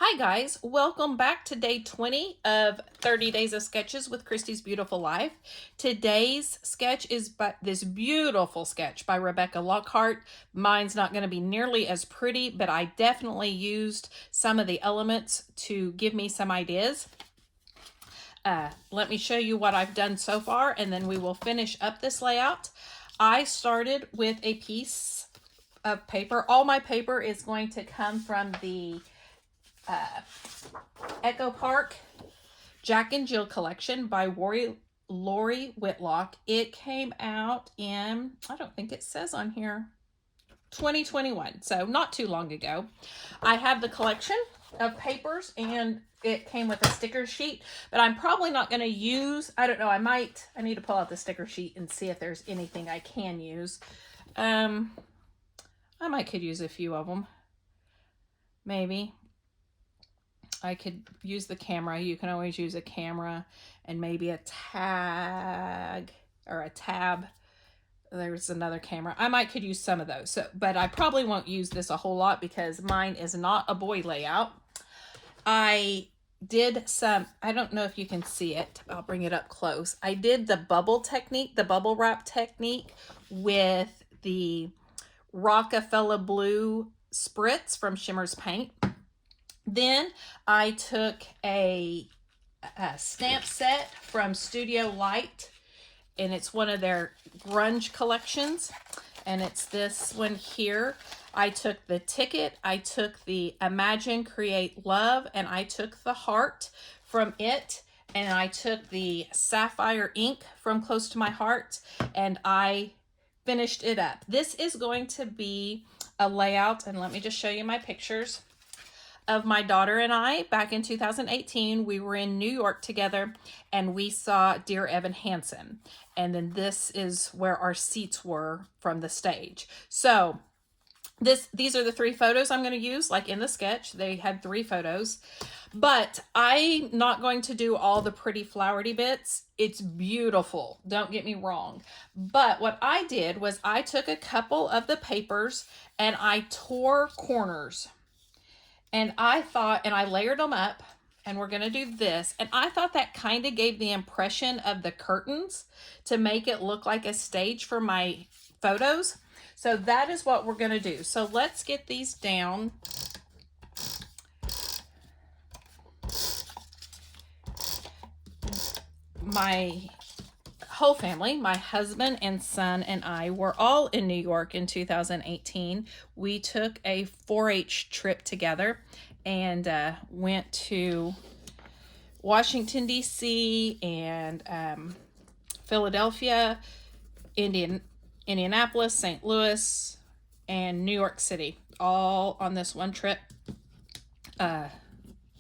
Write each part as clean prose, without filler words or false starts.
Hi guys, welcome back to day 20 of 30 Days of Sketches with Christy's Beautiful Life. Today's sketch is this beautiful sketch by Rebecca Lockhart. Mine's not going to be nearly as pretty, but I definitely used some of the elements to give me some ideas. Let me show you what I've done so far, and then we will finish up this layout. I started with a piece of paper. All my paper is going to come from the Echo Park Jack and Jill collection by Lori Whitlock. It came out in, I don't think it says on here, 2021, so not too long ago. I have the collection of papers and it came with a sticker sheet, but I'm probably not going to use, I don't know, I need to pull out the sticker sheet and see if there's anything I can use. I could use a few of them, maybe. I could use the camera. You can always use a camera and maybe a tag or a tab. There's another camera. I could use some of those. But I probably won't use this a whole lot because mine is not a boy layout. I did some, I don't know if you can see it. I'll bring it up close. I did the bubble technique, the bubble wrap technique with the Rockefeller Blue Spritz from Shimmer's Paint. Then I took a stamp set from Studio Light, and it's one of their grunge collections, and it's this one here. I took the ticket, I took the Imagine, Create, Love, and I took the heart from it, and I took the sapphire ink from Close to My Heart, and I finished it up. This is going to be a layout, and let me just show you my pictures of my daughter and I back in 2018. We were in New York together and we saw Dear Evan Hansen. And then this is where our seats were from the stage. So these are the 3 photos I'm going to use, like in the sketch. They had 3 photos, but I'm not going to do all the pretty flowery bits. It's beautiful, don't get me wrong. But what I did was I took a couple of the papers and I tore corners. And I thought, and I layered them up, and we're going to do this. And I thought that kind of gave the impression of the curtains to make it look like a stage for my photos. So that is what we're going to do. So let's get these down. My whole family, my husband and son and I, were all in New York in 2018. We took a 4-H trip together and went to Washington, D.C. and Philadelphia, Indianapolis, St. Louis, and New York City, all on this one trip.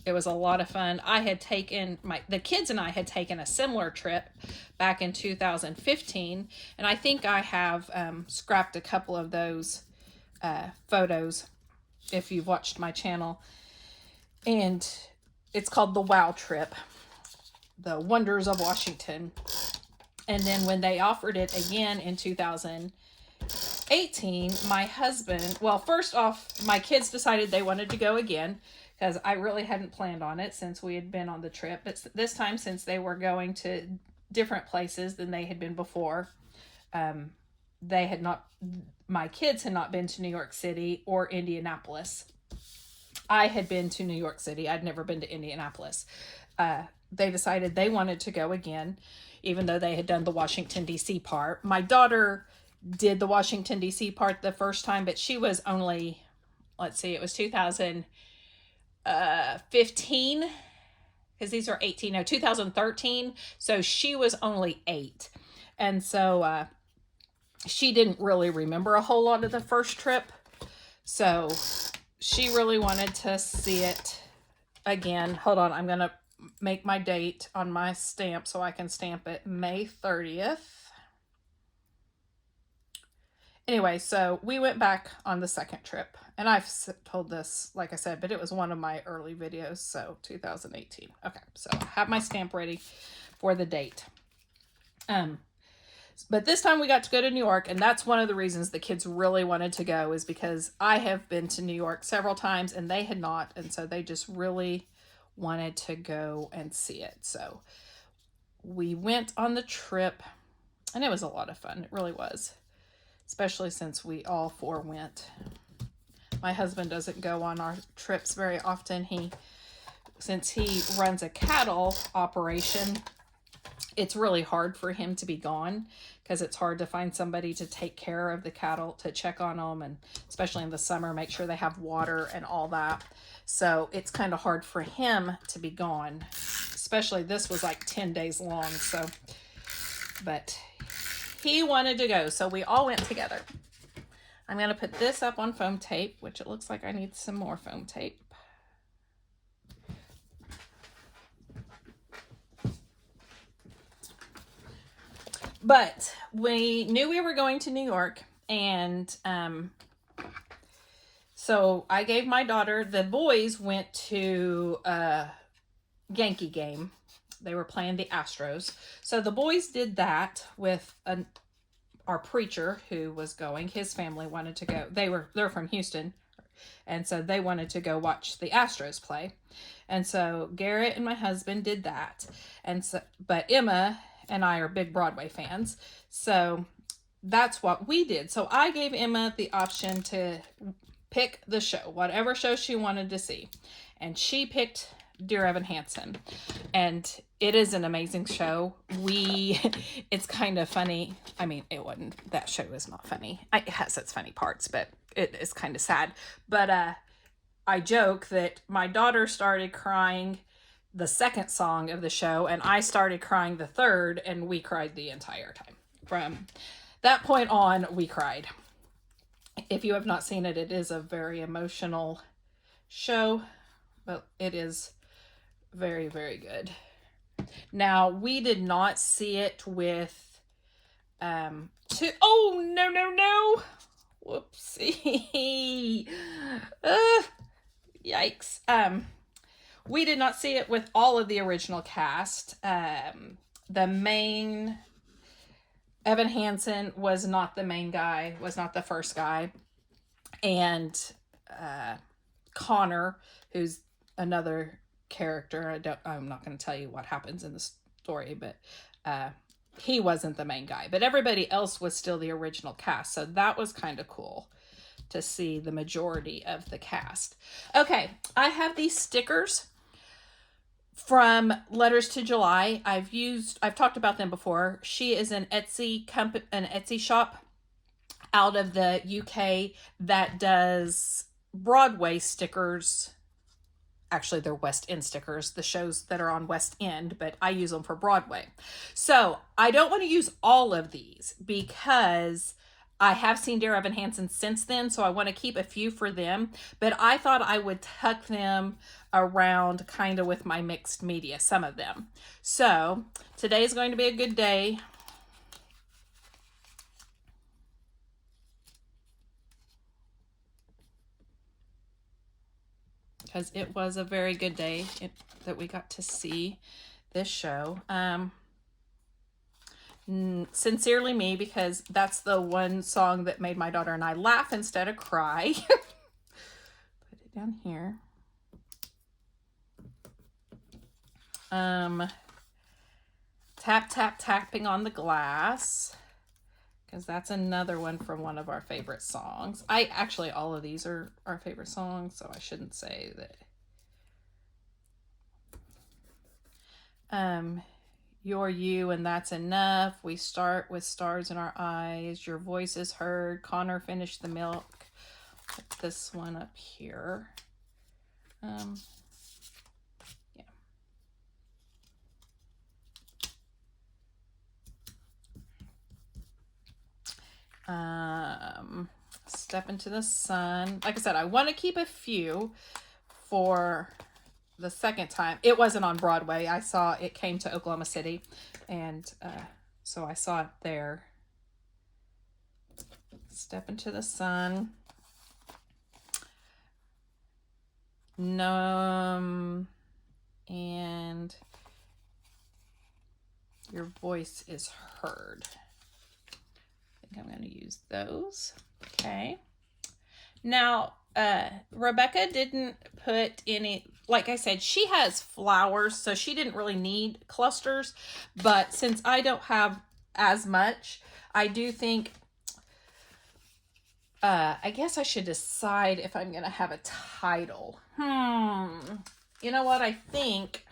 It was a lot of fun. I had taken the kids and I had taken a similar trip back in 2015, and I think I have scrapped a couple of those photos if you've watched my channel. And it's called the Wow Trip, the Wonders of Washington. And then when they offered it again in 2018, my husband, well, first off, my kids decided they wanted to go again, because I really hadn't planned on it since we had been on the trip. But this time, since they were going to different places than they had been before, my kids had not been to New York City or Indianapolis. I had been to New York City. I'd never been to Indianapolis. They decided they wanted to go again, even though they had done the Washington, D.C. part. My daughter did the Washington, D.C. part the first time, but she was only, let's see, it was 2015, because these are 18, no, 2013. So she was only 8. And so she didn't really remember a whole lot of the first trip. So she really wanted to see it again. Hold on, I'm going to make my date on my stamp so I can stamp it May 30th. Anyway, so we went back on the second trip, and I've told this, like I said, but it was one of my early videos, so 2018. Okay, so I have my stamp ready for the date. But this time we got to go to New York, and that's one of the reasons the kids really wanted to go, is because I have been to New York several times and they had not, and so they just really wanted to go and see it. So we went on the trip, and it was a lot of fun. It really was, especially since we all four went. My husband doesn't go on our trips very often. Since he runs a cattle operation, it's really hard for him to be gone because it's hard to find somebody to take care of the cattle, to check on them, and especially in the summer, make sure they have water and all that. So it's kind of hard for him to be gone, especially this was like 10 days long. So, but he wanted to go, so we all went together. I'm going to put this up on foam tape, which it looks like I need some more foam tape. But we knew we were going to New York, and so I gave my daughter, the boys went to a Yankee game. They were playing the Astros. So the boys did that with our preacher who was going. His family wanted to go. They're from Houston, and so they wanted to go watch the Astros play. And so Garrett and my husband did that. And so, but Emma and I are big Broadway fans, so that's what we did. So I gave Emma the option to pick the show, whatever show she wanted to see, and she picked Dear Evan Hansen, and it is an amazing show. It's kind of funny. I mean, that show is not funny. It has its funny parts, but it is kind of sad. But I joke that my daughter started crying the second song of the show, and I started crying the third, and we cried the entire time. From that point on, we cried. If you have not seen it, it is a very emotional show, but it is very, very good. Now, we did not see it with oh, no. Whoopsie. Yikes. We did not see it with all of the original cast. The main Evan Hansen was not the main guy, was not the first guy. And Connor, who's another character, I'm not going to tell you what happens in the story, but he wasn't the main guy. But everybody else was still the original cast, so that was kind of cool to see the majority of the cast. Okay, I have these stickers from Letters to July. I've talked about them before. She is an Etsy shop out of the UK that does Broadway stickers. Actually, they're West End stickers, the shows that are on West End, but I use them for Broadway. So I don't want to use all of these because I have seen Dear Evan Hansen since then, so I want to keep a few for them, but I thought I would tuck them around kind of with my mixed media, some of them. So today is going to be a good day. Because it was a very good day that we got to see this show. Sincerely Me, because that's the one song that made my daughter and I laugh instead of cry. Put it down here. Tap, tap, tapping on the glass, because that's another one from one of our favorite songs. Actually, all of these are our favorite songs, so I shouldn't say that. You're You and That's Enough. We Start with Stars in Our Eyes. Your Voice Is Heard. Connor Finished the Milk. Put this one up here. Step Into the Sun. Like I said, I want to keep a few for the second time. It wasn't on Broadway. I saw it came to Oklahoma City, and so I saw it there. Step Into the Sun. Numb, and Your Voice Is Heard. think I'm going to use those. Okay. Now, Rebecca didn't put any, like I said, she has flowers, so she didn't really need clusters. But since I don't have as much, I do think, I guess I should decide if I'm going to have a title. You know what? I think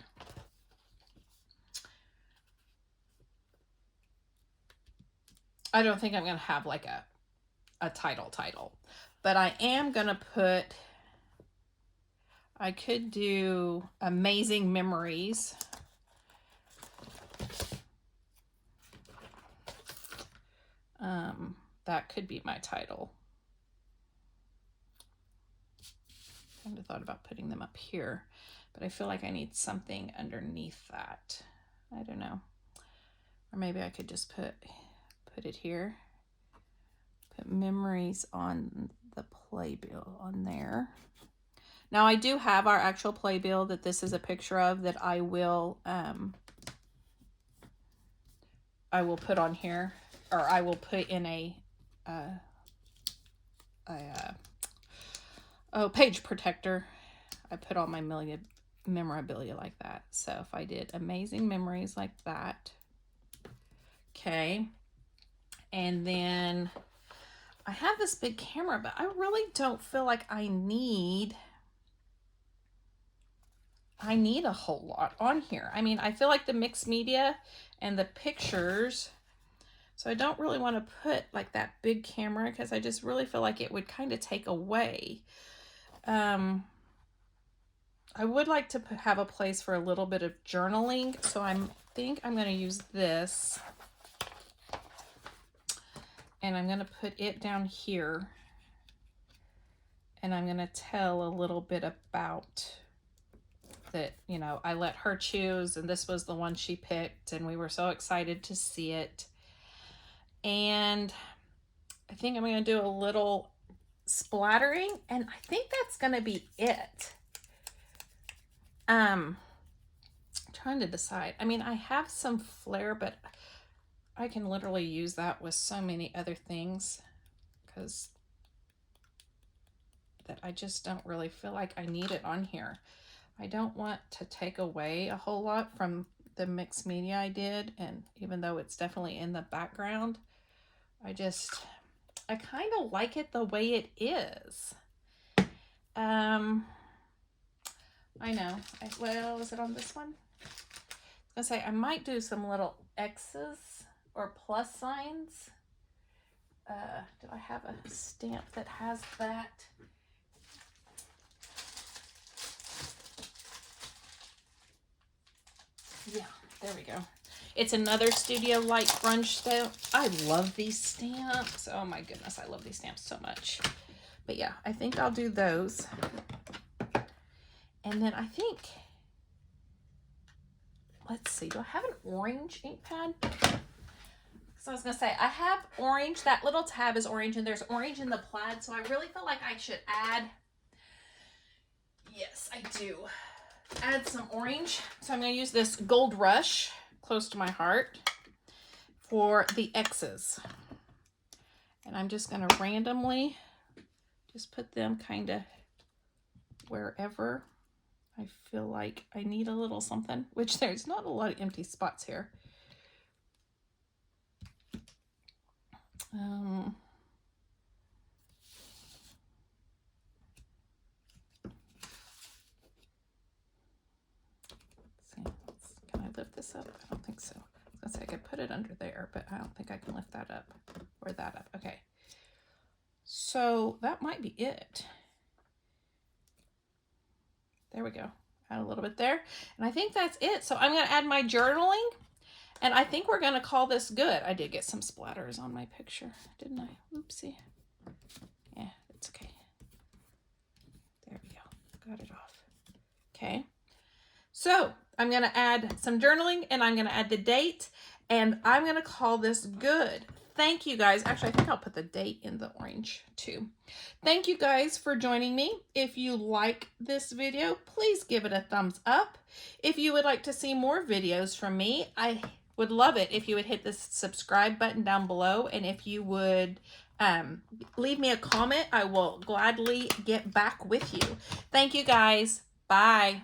I don't think I'm going to have like a title. But I am going to put, I could do Amazing Memories. That could be my title. I haven't thought about putting them up here, but I feel like I need something underneath that. I don't know. Or maybe I could just put it here. Put Memories on the playbill on there. Now I do have our actual playbill that this is a picture of that I will put on here, or I will put in a page protector. I put all my memorabilia like that. So if I did Amazing Memories like that. Okay. And then I have this big camera, but I really don't feel like I need a whole lot on here. I mean, I feel like the mixed media and the pictures, so I don't really want to put like that big camera because I just really feel like it would kind of take away. I would like to have a place for a little bit of journaling, so I think I'm going to use this. And I'm going to put it down here. And I'm going to tell a little bit about that, you know, I let her choose and this was the one she picked and we were so excited to see it. And I think I'm going to do a little splattering and I think that's going to be it. Trying to decide. I mean, I have some flair, but I can literally use that with so many other things because that I just don't really feel like I need it on here. I don't want to take away a whole lot from the mixed media I did, and even though it's definitely in the background, I kind of like it the way it is. I know. Well, is it on this one? I was gonna say I might do some little X's or plus signs. Do I have a stamp that has that? Yeah, there we go. It's another Studio Light grunge stamp. I love these stamps. Oh my goodness, I love these stamps so much. But yeah, I think I'll do those. And then I think, let's see, do I have an orange ink pad? So I was gonna say, I have orange, that little tab is orange and there's orange in the plaid. So I really feel like I should add, yes, I do. Add some orange. So I'm going to use this Gold Rush, close to my heart, for the X's. And I'm just going to randomly just put them kind of wherever I feel like I need a little something, which there's not a lot of empty spots here. Can I lift this up? I don't think so. I was gonna say I could put it under there, but I don't think I can lift that up or that up. Okay. So that might be it. There we go. Add a little bit there. And I think that's it. So I'm going to add my journaling. And I think we're going to call this good. I did get some splatters on my picture, didn't I? Oopsie. Yeah, it's okay. There we go. Got it off. Okay. So I'm going to add some journaling and I'm going to add the date. And I'm going to call this good. Thank you guys. Actually, I think I'll put the date in the orange too. Thank you guys for joining me. If you like this video, please give it a thumbs up. If you would like to see more videos from me, I Would love it if you would hit the subscribe button down below. And if you would leave me a comment, I will gladly get back with you. Thank you guys. Bye.